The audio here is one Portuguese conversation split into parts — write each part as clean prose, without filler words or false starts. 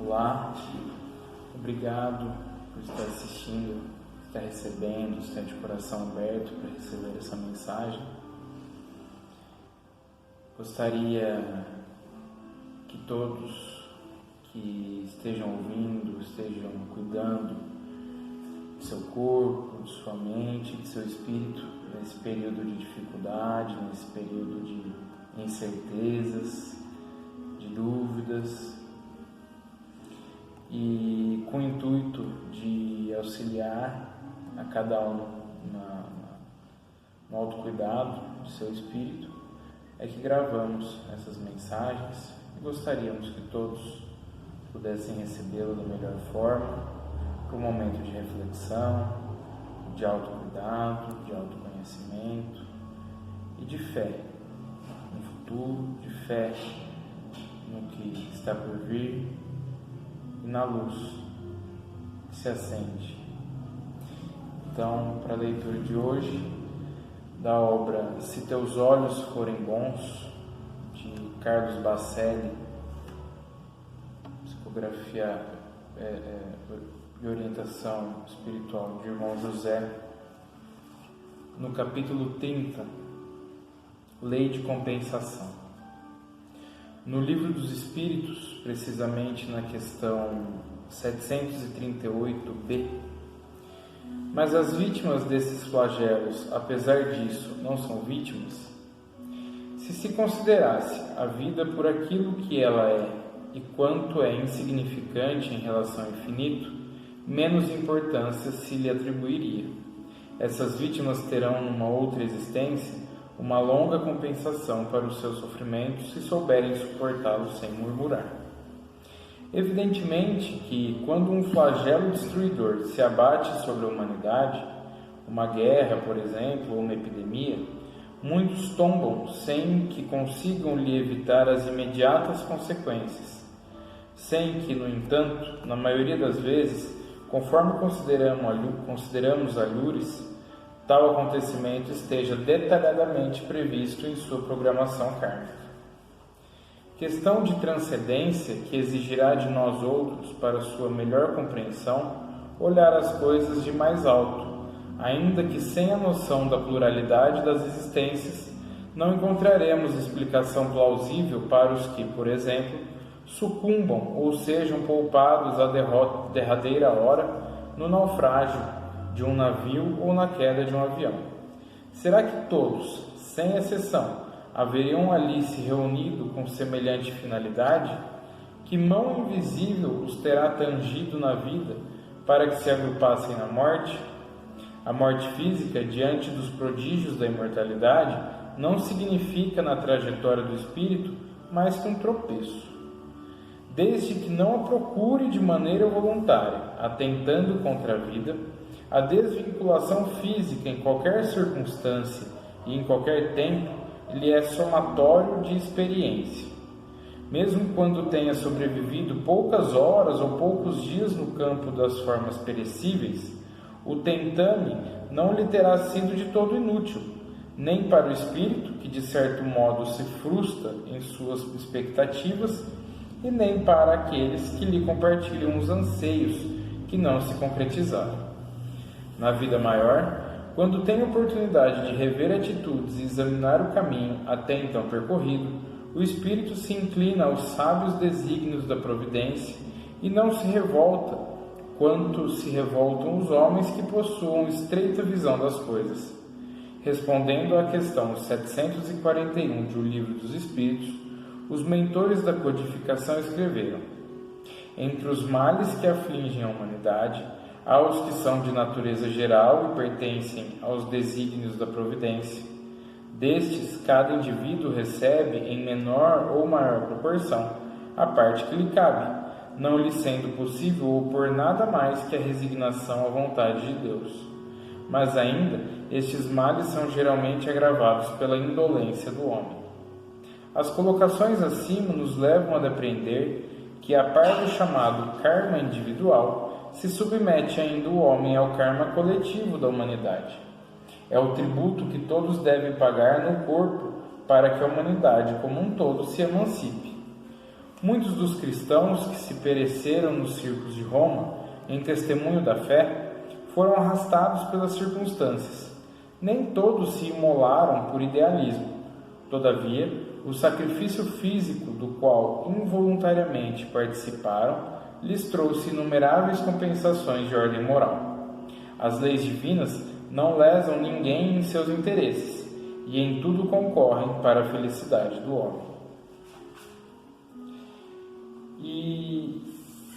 Olá, obrigado por estar assistindo, estar recebendo, estar de coração aberto para receber essa mensagem. Gostaria que todos que estejam ouvindo, estejam cuidando do seu corpo, de sua mente, de seu espírito, nesse período de dificuldade, nesse período de incertezas, de dúvidas, e com o intuito de auxiliar a cada um no autocuidado do seu espírito, é que gravamos essas mensagens e gostaríamos que todos pudessem recebê-la da melhor forma, para um momento de reflexão, de autocuidado, de autoconhecimento e de fé no futuro, de fé no que está por vir e na luz que se acende. Então, para a leitura de hoje, da obra Se Teus Olhos Forem Bons, de Carlos Bacelli, psicografia e orientação espiritual de Irmão José, no capítulo 30, Lei de Compensação. No Livro dos Espíritos, precisamente na questão 738b, mas as vítimas desses flagelos, apesar disso, não são vítimas? Se considerasse a vida por aquilo que ela é e quanto é insignificante em relação ao infinito, menos importância se lhe atribuiria. Essas vítimas terão, numa outra existência, uma longa compensação para os seus sofrimentos se souberem suportá-los sem murmurar. Evidentemente que, quando um flagelo destruidor se abate sobre a humanidade, uma guerra, por exemplo, ou uma epidemia, muitos tombam sem que consigam lhe evitar as imediatas consequências, sem que, no entanto, na maioria das vezes, conforme consideramos alhures, tal acontecimento esteja detalhadamente previsto em sua programação kármica. Questão de transcendência que exigirá de nós outros, para sua melhor compreensão, olhar as coisas de mais alto, ainda que sem a noção da pluralidade das existências, não encontraremos explicação plausível para os que, por exemplo, sucumbam ou sejam poupados à derradeira hora no naufrágio de um navio ou na queda de um avião. Será que todos, sem exceção, haveriam ali se reunido com semelhante finalidade? Que mão invisível os terá tangido na vida para que se agrupassem na morte? A morte física, diante dos prodígios da imortalidade, não significa na trajetória do espírito mais que um tropeço. Desde que não a procure de maneira voluntária, atentando contra a vida, a desvinculação física em qualquer circunstância e em qualquer tempo lhe é somatório de experiência. Mesmo quando tenha sobrevivido poucas horas ou poucos dias no campo das formas perecíveis, o tentame não lhe terá sido de todo inútil, nem para o espírito, que de certo modo se frustra em suas expectativas, e nem para aqueles que lhe compartilham os anseios que não se concretizaram. Na vida maior, quando tem oportunidade de rever atitudes e examinar o caminho até então percorrido, o espírito se inclina aos sábios desígnios da providência e não se revolta quanto se revoltam os homens que possuam estreita visão das coisas. Respondendo à questão 741 de O Livro dos Espíritos, os mentores da codificação escreveram: entre os males que afligem a humanidade, há os que são de natureza geral e pertencem aos desígnios da providência. Destes, cada indivíduo recebe, em menor ou maior proporção, a parte que lhe cabe, não lhe sendo possível opor nada mais que a resignação à vontade de Deus. Mas ainda, estes males são geralmente agravados pela indolência do homem. As colocações acima nos levam a depreender que, a par do chamado karma individual, se submete ainda o homem ao karma coletivo da humanidade. É o tributo que todos devem pagar no corpo para que a humanidade como um todo se emancipe. Muitos dos cristãos que se pereceram nos circos de Roma, em testemunho da fé, foram arrastados pelas circunstâncias. Nem todos se imolaram por idealismo. Todavia, o sacrifício físico do qual involuntariamente participaram lhes trouxe inumeráveis compensações de ordem moral. As leis divinas não lesam ninguém em seus interesses e em tudo concorrem para a felicidade do homem. E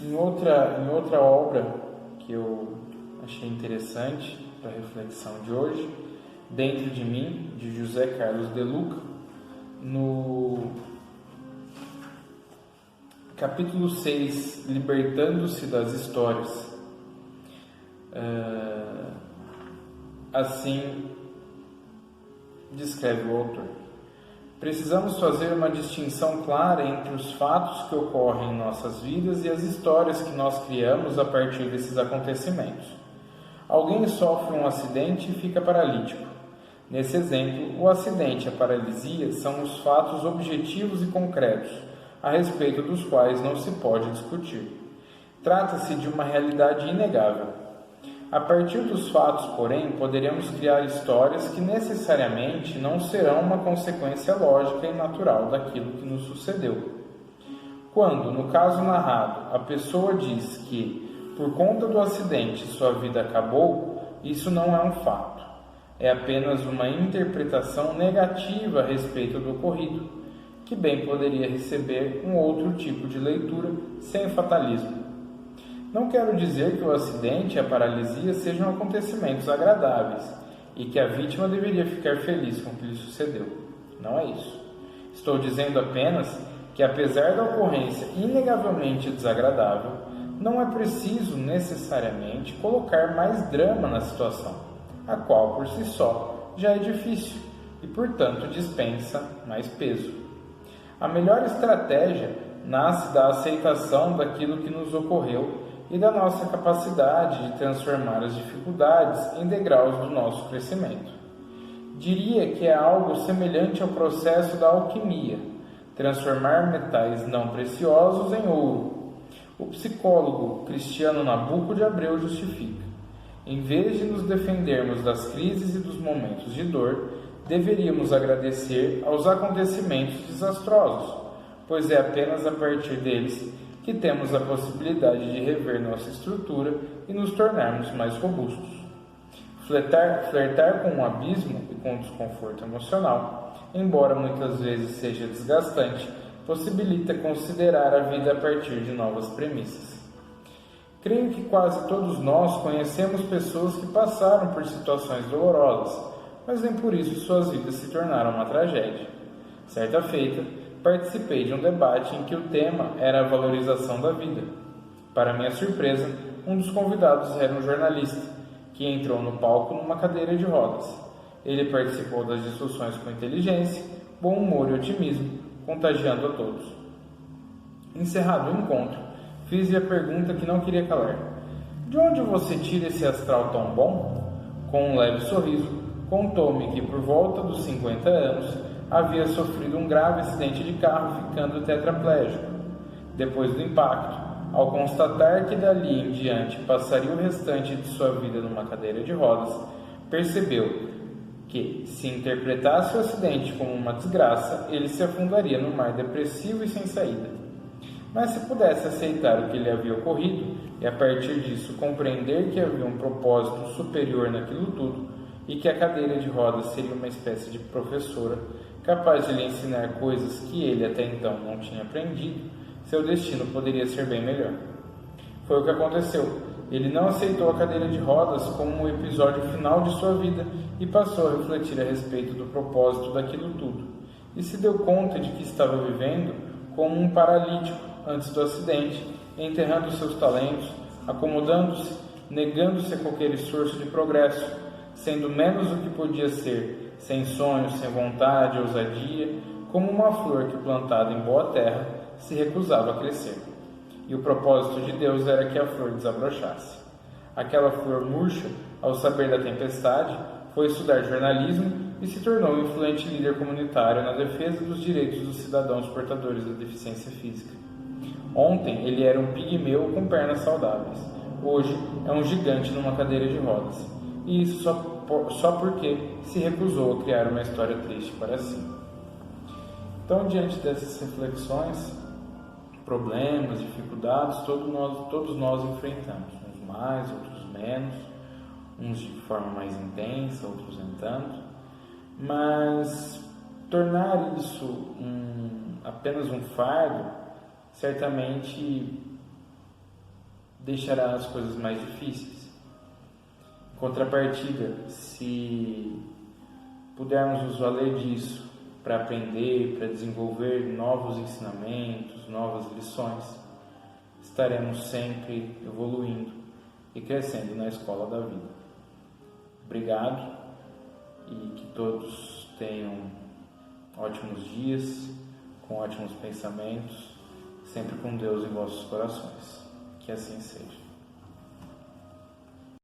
em outra obra que eu achei interessante para a reflexão de hoje, Dentro de Mim, de José Carlos de Luca, no capítulo 6, Libertando-se das Histórias, assim descreve o autor: precisamos fazer uma distinção clara entre os fatos que ocorrem em nossas vidas e as histórias que nós criamos a partir desses acontecimentos. Alguém sofre um acidente e fica paralítico. Nesse exemplo, o acidente e a paralisia são os fatos objetivos e concretos, a respeito dos quais não se pode discutir. Trata-se de uma realidade inegável. A partir dos fatos, porém, poderemos criar histórias que necessariamente não serão uma consequência lógica e natural daquilo que nos sucedeu. Quando, no caso narrado, a pessoa diz que, por conta do acidente, sua vida acabou, isso não é um fato. É apenas uma interpretação negativa a respeito do ocorrido, que bem poderia receber um outro tipo de leitura sem fatalismo. Não quero dizer que o acidente e a paralisia sejam acontecimentos agradáveis e que a vítima deveria ficar feliz com o que lhe sucedeu. Não é isso. Estou dizendo apenas que, apesar da ocorrência inegavelmente desagradável, não é preciso necessariamente colocar mais drama na situação, a qual por si só já é difícil e, portanto, dispensa mais peso. A melhor estratégia nasce da aceitação daquilo que nos ocorreu e da nossa capacidade de transformar as dificuldades em degraus do nosso crescimento. Diria que é algo semelhante ao processo da alquimia, transformar metais não preciosos em ouro. O psicólogo Cristiano Nabuco de Abreu justifica: em vez de nos defendermos das crises e dos momentos de dor, deveríamos agradecer aos acontecimentos desastrosos, pois é apenas a partir deles que temos a possibilidade de rever nossa estrutura e nos tornarmos mais robustos. Flertar com o abismo e com o desconforto emocional, embora muitas vezes seja desgastante, possibilita considerar a vida a partir de novas premissas. Creio que quase todos nós conhecemos pessoas que passaram por situações dolorosas, mas nem por isso suas vidas se tornaram uma tragédia. Certa feita, participei de um debate em que o tema era a valorização da vida. Para minha surpresa, um dos convidados era um jornalista, que entrou no palco numa cadeira de rodas. Ele participou das discussões com inteligência, bom humor e otimismo, contagiando a todos. Encerrado o encontro, fiz-lhe a pergunta que não queria calar: de onde você tira esse astral tão bom? Com um leve sorriso, contou-me que por volta dos 50 anos havia sofrido um grave acidente de carro, ficando tetraplégico. Depois do impacto, ao constatar que dali em diante passaria o restante de sua vida numa cadeira de rodas, percebeu que, se interpretasse o acidente como uma desgraça, ele se afundaria no mar depressivo e sem saída. Mas se pudesse aceitar o que lhe havia ocorrido e, a partir disso, compreender que havia um propósito superior naquilo tudo e que a cadeira de rodas seria uma espécie de professora capaz de lhe ensinar coisas que ele até então não tinha aprendido, seu destino poderia ser bem melhor. Foi o que aconteceu. Ele não aceitou a cadeira de rodas como um episódio final de sua vida e passou a refletir a respeito do propósito daquilo tudo. E se deu conta de que estava vivendo como um paralítico antes do acidente, enterrando seus talentos, acomodando-se, negando-se a qualquer esforço de progresso, sendo menos do que podia ser, sem sonhos, sem vontade, ousadia, como uma flor que, plantada em boa terra, se recusava a crescer. E o propósito de Deus era que a flor desabrochasse. Aquela flor murcha, ao saber da tempestade, foi estudar jornalismo e se tornou um influente líder comunitário na defesa dos direitos dos cidadãos portadores da deficiência física. Ontem ele era um pigmeu com pernas saudáveis. Hoje é um gigante numa cadeira de rodas. E isso só porque se recusou a criar uma história triste para si. Então, diante dessas reflexões, problemas, dificuldades, todos nós enfrentamos. Uns mais, outros menos. Uns de forma mais intensa, outros nem tanto. Mas tornar isso apenas um fardo, certamente deixará as coisas mais difíceis. Em contrapartida, se pudermos nos valer disso para aprender, para desenvolver novos ensinamentos, novas lições, estaremos sempre evoluindo e crescendo na escola da vida. Obrigado e que todos tenham ótimos dias, com ótimos pensamentos, sempre com Deus em vossos corações. Que assim seja.